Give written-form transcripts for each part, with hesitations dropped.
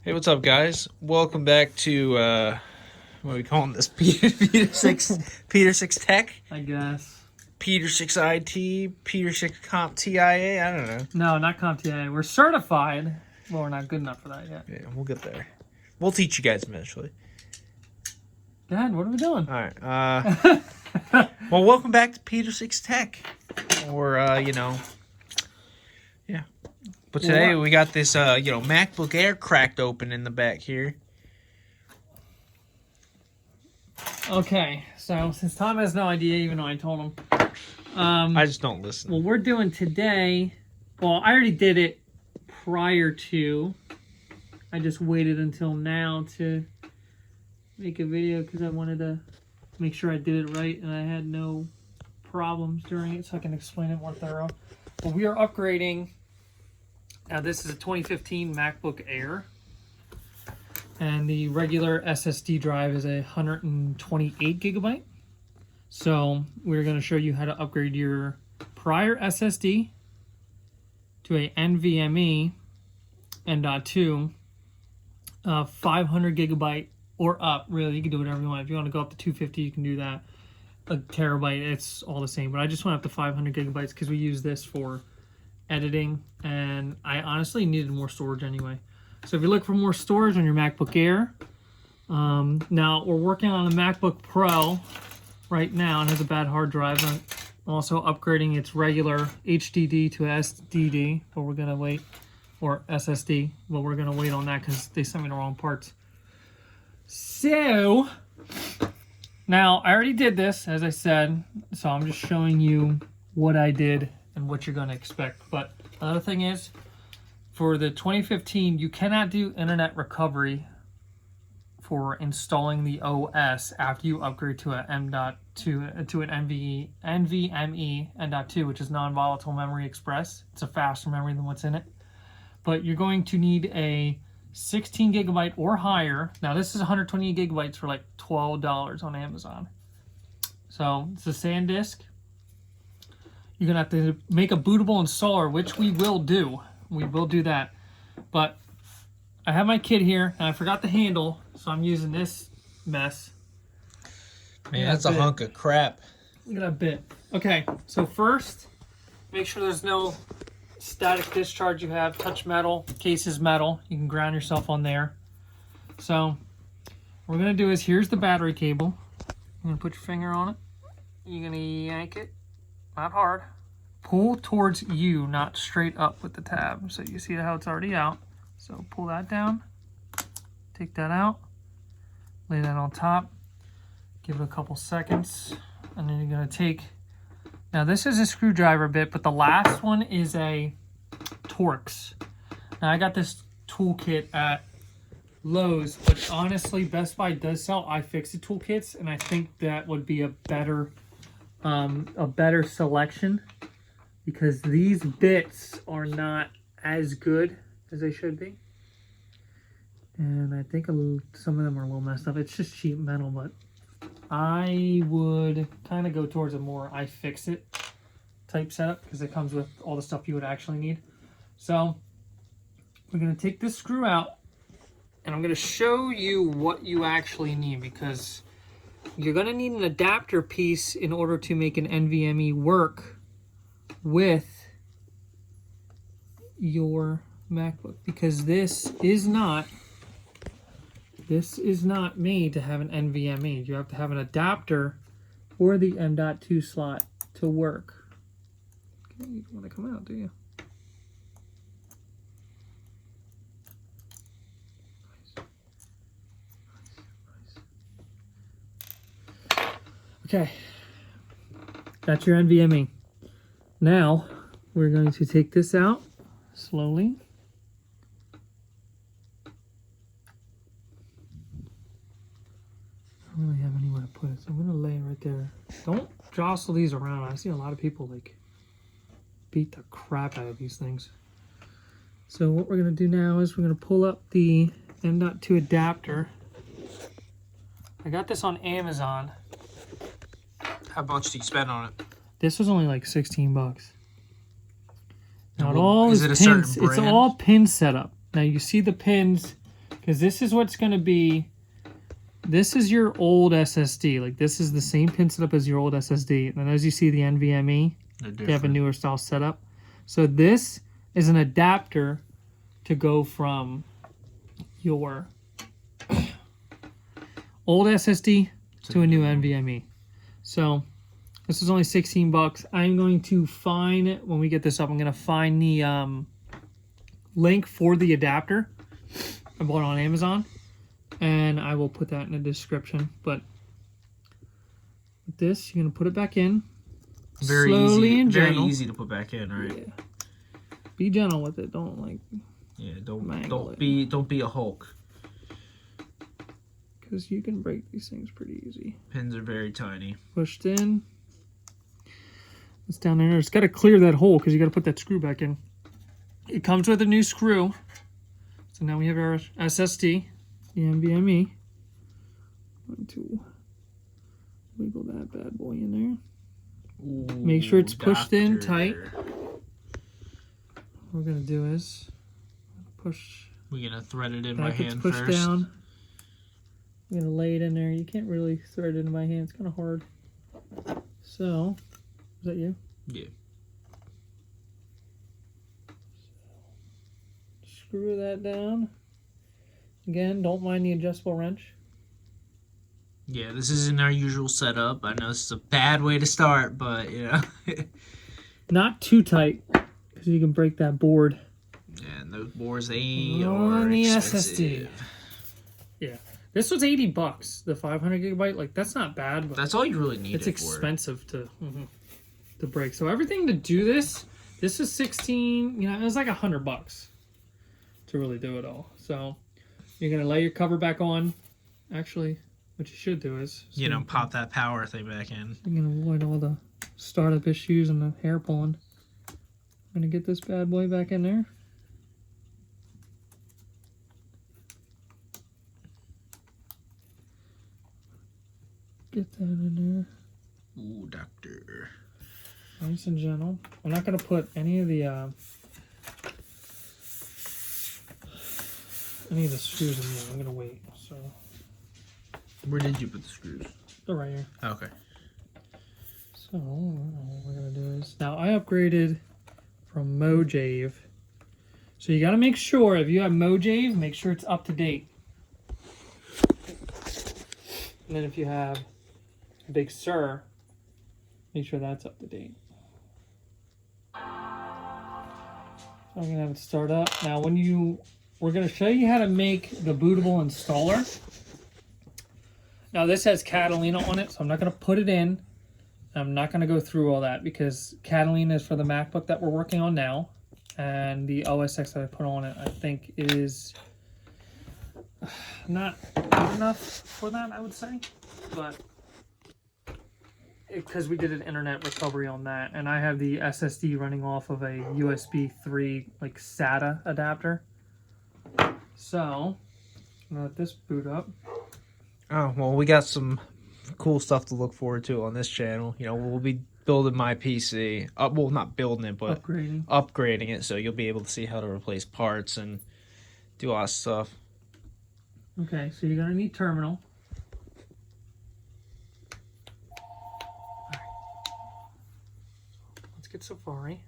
Hey, what's up, guys? Welcome back to what are we calling this? Peter Six Tech, I guess. Peter Six IT, Peter Six Comp TIA. I don't know. No, not CompTIA. We're certified. Well, we're not good enough for that yet. Yeah, we'll get there. We'll teach you guys eventually. Go ahead. What are we doing? All right. Well, welcome back to Peter Six Tech, or yeah. But today we got this MacBook Air cracked open in the back here. Okay, so since Tom has no idea, even though I told him, I just don't listen. what we're doing today, well, I already did it prior to. I just waited until now to make a video because I wanted to make sure I did it right and I had no problems during it, so I can explain it more thorough. But we are upgrading. Now this is a 2015 MacBook Air, and the regular SSD drive is a 128 gigabyte. So we're going to show you how to upgrade your prior SSD to a NVMe M.2, 500 gigabyte or up. Really, you can do whatever you want. If you want to go up to 250, you can do that. A terabyte, it's all the same. But I just went up to 500 gigabytes because we use this for editing, and I honestly needed more storage anyway. So if you look for more storage on your MacBook Air, now we're working on a MacBook Pro right now and has a bad hard drive. I'm also upgrading its regular HDD to SDD, but we're gonna wait, or SSD, but we're gonna wait on that because they sent me the wrong parts. So now I already did this, as I said, so I'm just showing you what I did and what you're going to expect. But another thing is, for the 2015, you cannot do internet recovery for installing the OS after you upgrade to an M.2 to an NVMe M.2, which is non-volatile memory express. It's a faster memory than what's in it. But you're going to need a 16 gigabyte or higher. Now this is 128 gigabytes for like $12 on Amazon. So it's a SanDisk. You're going to have to make a bootable installer, which we will do. We will do that. But I have my kit here, and I forgot the handle, so I'm using this mess. Man, that's a hunk of crap. Look at that bit. Okay, so first, make sure there's no static discharge you have. Touch metal, case is metal. You can ground yourself on there. So what we're going to do is, here's the battery cable. You're going to put your finger on it. You're going to yank it. Not hard. Pull towards you, not straight up with the tab. So you see how it's already out. So pull that down. Take that out. Lay that on top. Give it a couple seconds. And then you're going to take... Now this is a screwdriver bit, but the last one is a Torx. Now I got this toolkit at Lowe's, but honestly Best Buy does sell iFixit toolkits, and I think that would be a better selection, because these bits are not as good as they should be, and I think some of them are a little messed up. It's just cheap metal, but I would kind of go towards a more iFixit type setup because it comes with all the stuff you would actually need. So we're going to take this screw out, and I'm going to show you what you actually need, because you're going to need an adapter piece in order to make an NVMe work with your MacBook, because this is not made to have an NVMe. You have to have an adapter for the M.2 slot to work. Okay, you don't want to come out, do you? Okay, that's your NVMe. Now, we're going to take this out slowly. I don't really have anywhere to put it, so I'm going to lay it right there. Don't jostle these around. I see a lot of people like beat the crap out of these things. So what we're going to do now is we're going to pull up the M.2 adapter. I got this on Amazon. How much do you spend on it? This was only like 16 bucks. Now Is it a certain pins. brand? It's all pin setup. Now you see the pins Because this is what's going to be. This is your old SSD. Like, this is the same pin setup as your old SSD. And as you see, the NVMe, they have a newer style setup. So this is an adapter to go from your old SSD to a new NVMe. So this is only 16 bucks. I'm going to find, when we get this up, I'm going to find the link for the adapter. I bought it on Amazon. And I will put that in the description. But with this, you're going to put it back in. Very slowly easy. and Very gentle. easy to put back in, right? Yeah. Be gentle with it. Don't like. Yeah. Don't be a Hulk. Because you can break these things pretty easy. Pins are very tiny. Pushed in. It's down there. It's got to clear that hole because you got to put that screw back in. It comes with a new screw. So now we have our SSD. The NVMe. Want to wiggle that bad boy in there. Ooh, make sure it's pushed in tight. What we're gonna do is push. We're gonna thread it in my hand push first. Down. I'm gonna lay it in there. You can't really thread it in my hand. It's kind of hard. So, is that you? Yeah. Screw that down. Again, don't mind the adjustable wrench. Yeah, this isn't our usual setup. I know this is a bad way to start, but you know. Not too tight, because you can break that board. Yeah, and those boards, they On are the expensive. SSD. Yeah. This was 80 bucks, the 500 gigabyte. Like, that's not bad, but that's all you really need. it's expensive to break. So everything to do this is 16, you know, it was like $100 to really do it all. So you're going to lay your cover back on. Actually, what you should do is... You know, pop that power thing back in. You're going to avoid all the startup issues and the hair pulling. I'm going to get this bad boy back in there. Get that in there. Ooh, doctor. Nice and gentle. I'm not going to put any of the screws in here. I'm going to wait. So Where did you put the screws? they're right here. Okay. So what we're going to do is... Now, I upgraded from Mojave. So you got to make sure, if you have Mojave, make sure it's up to date. And then if you have Big Sur, make sure that's up to date. So I'm going to have it start up. Now, we're going to show you how to make the bootable installer. Now, this has Catalina on it, so I'm not going to put it in. I'm not going to go through all that because Catalina is for the MacBook that we're working on now. And the OS X that I put on it, I think, is not good enough for that, I would say. But because we did an internet recovery on that, and I have the SSD running off of a USB 3 like SATA adapter. So I'm gonna let this boot up. Oh, well, we got some cool stuff to look forward to on this channel. You know, we'll be building my PC. Well, not building it, but upgrading it, so you'll be able to see how to replace parts and do all that stuff. Okay, so you're gonna need terminal. Let's get Safari.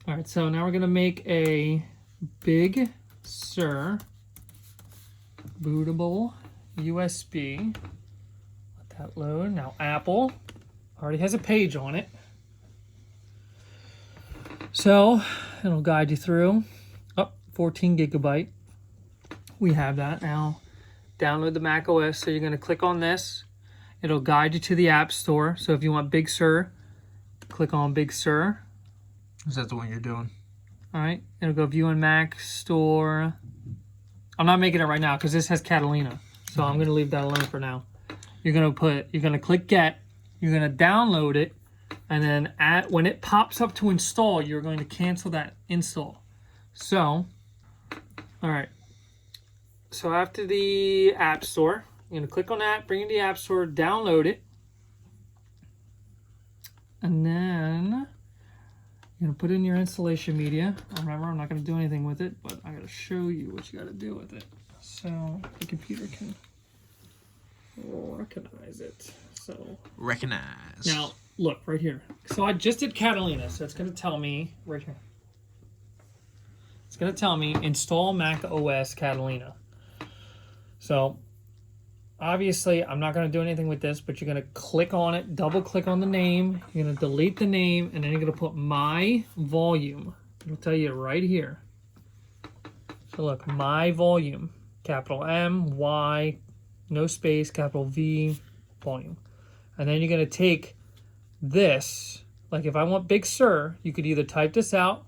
All right, so now we're gonna make a Big Sur bootable USB. Let that load. Now Apple already has a page on it, so it'll guide you through. 14 gigabyte. We have that now. Download the Mac OS. So you're going to click on this. It'll guide you to the App Store. So if you want Big Sur, click on Big Sur. Is that the one you're doing? All right. It'll go View in Mac Store. I'm not making it right now because this has Catalina. So I'm going to leave that alone for now. You're going to click Get. You're going to download it. And then when it pops up to install, you're going to cancel that install. So, all right. So after the App Store, you're going to click on that, bring it to the App Store, download it. And then You're going to put in your installation media. Remember, I'm not going to do anything with it, but I got to show you what you got to do with it so the computer can recognize it. So recognize. Now, look right here. So I just did Catalina, so it's going to tell me right here. It's going to tell me install Mac OS Catalina. So obviously, I'm not going to do anything with this, but you're going to click on it, double click on the name. You're going to delete the name, and then you're going to put my volume. It'll tell you right here. So look, my volume, capital M, Y, no space, capital V, volume. And then you're going to take this. Like if I want Big Sur, you could either type this out.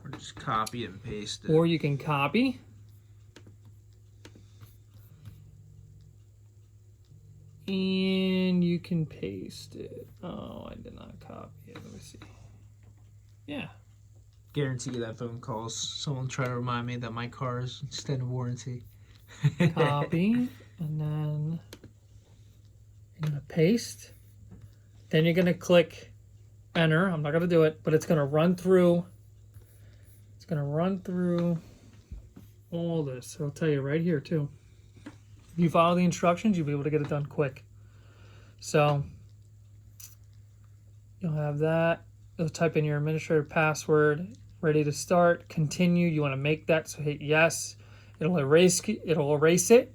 Or just copy and paste it. Or you can copy. And you can paste it. Oh, I did not copy it. Let me see. Yeah. Guarantee you that phone calls. Someone try to remind me that my car is extended warranty. Copy. And then you're going to paste. Then you're going to click enter. I'm not going to do it, but it's going to run through. It's going to run through all this. It'll tell you right here, too. If you follow the instructions, you'll be able to get it done quick. So you'll have that. You'll type in your administrator password. Ready to start. Continue. You want to make that, so hit yes. It'll erase it.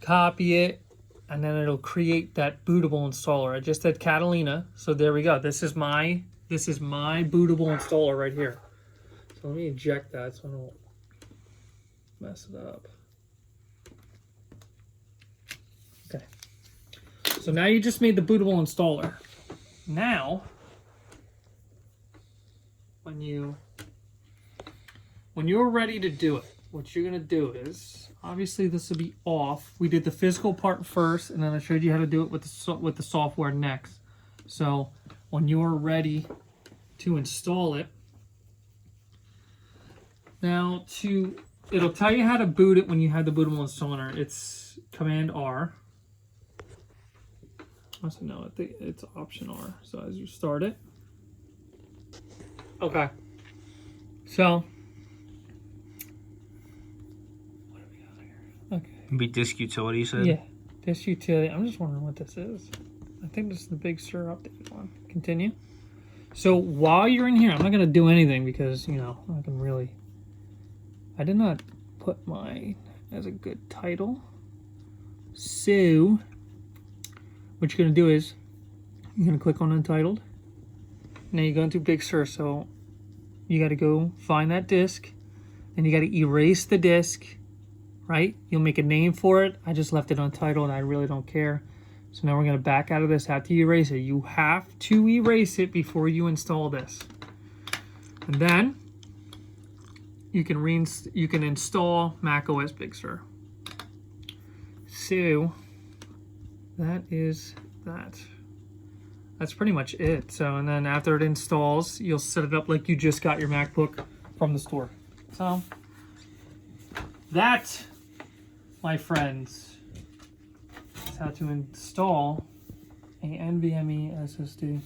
Copy it. And then it'll create that bootable installer. I just did Catalina, so there we go. This is my bootable installer right here. So let me eject that so I don't mess it up. Okay. So now you just made the bootable installer. Now, when you're ready to do it, what you're gonna do is, obviously this will be off. We did the physical part first, and then I showed you how to do it with the software next. So when you're ready to install it, now it'll tell you how to boot it when you have the bootable installer. It's Command R. Also, no, I think it's Option R. So as you start it, okay. So. Be disk utility, you said? Yeah, disk utility. I'm just wondering what this is. I think this is the Big Sur updated one. Continue. So while you're in here, I'm not going to do anything because, you know, I did not put mine as a good title. So what you're going to do is you're going to click on Untitled. Now you're going to Big Sur. So you got to go find that disk and you got to erase the disk. Right? You'll make a name for it. I just left it untitled. I really don't care. So now we're going to back out of this after you erase it. You have to erase it before you install this. And then you can install macOS Big Sur. So that is that. That's pretty much it. So, and then after it installs, you'll set it up like you just got your MacBook from the store. So that, my friends, is how to install a NVMe SSD.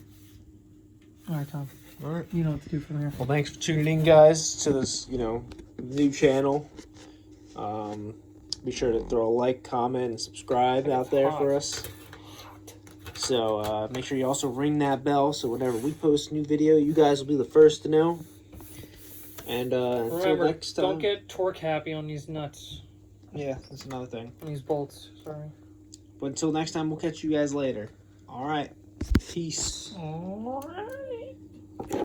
All right, Tom. All right. You know what to do from here. Well, thanks for tuning in, guys, to this, new channel. Be sure to throw a like, comment, and subscribe out there for us. So make sure you also ring that bell so whenever we post a new video, you guys will be the first to know. And until next time. Don't get torque happy on these nuts. Yeah, that's another thing. On these bolts, sorry. But until next time, we'll catch you guys later. All right. Peace. All right.